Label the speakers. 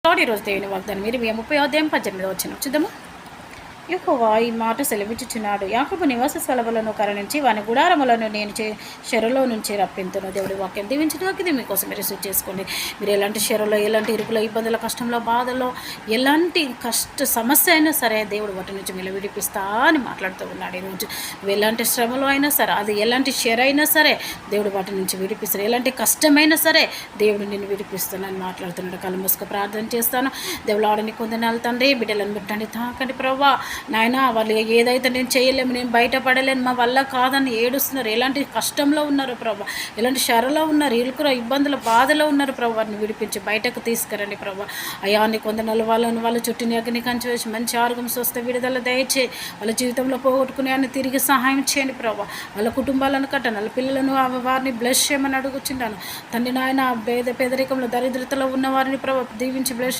Speaker 1: ఈరోజు దేవుని వాగ్దానం మీరు 30 అధ్యాయం 18 వచ్చిన చూద్దాము. యెహోవా ఈ మాట సెలవిచ్చుచున్నాడు, యాకోబు నివాస స్థలములను కరుణించి వాని గుడారములను నేను చెరలో నుంచి రప్పింతును. దేవుడి వాక్యం దీవించడానికి ఇది మీకోసం మీరు రిసీవ్ చేసుకోండి. మీరు ఎలాంటి చెరలో, ఎలాంటి ఇరుకులో, ఇబ్బందుల, కష్టంలో, బాధలో, ఎలాంటి సమస్య అయినా సరే దేవుడు వాటి నుంచి మీరు విడిపిస్తా అని మాట్లాడుతూ ఉన్నాడు. ఈరోజు నువ్వు ఎలాంటి శ్రమలో అయినా సరే, అది ఎలాంటి చెర అయినా సరే దేవుడు వాటి నుంచి విడిపిస్తాడు. ఎలాంటి కష్టమైనా సరే దేవుడు నిన్ను విడిపిస్తానని మాట్లాడుతున్నాడు. కళ్ళు మూసుకు ప్రార్థన చేస్తాను. దేవుడు ఆడని కొందనాలు తండ్రి, బిడ్డలను పెట్టండి, తాకండి ప్రభా. నాయన వాళ్ళు ఏదైతే నేను చేయలేము, నేను బయటపడలేను, మా వల్ల కాదని ఏడుస్తున్నారు, ఎలాంటి కష్టంలో ఉన్నారు ప్రభా, ఎలాంటి షరలో ఉన్నారు, ఇరుకులో, ఇబ్బందుల, బాధలో ఉన్నారు ప్రభా. వారిని విడిపించి బయటకు తీసుకురండి ప్రభా. అయా నీ కొందనాలు వాళ్ళ చుట్టూని అగ్ని కంచి వేసి మంచి ఆరోగ్యం స్వస్థ విడుదల దయచే వాళ్ళ జీవితంలో పోగొట్టుకునే అన్ని తిరిగి సహాయం చేయండి ప్రభా. వాళ్ళ కుటుంబాలను కట్టండి, వాళ్ళ పిల్లలను వారిని బ్లెస్ చేయమని అడుగుచున్నాను తండ్రి. నాయన పేదరికంలో, దరిద్రతలో ఉన్న వారిని ప్రభా దీవించి బ్లెస్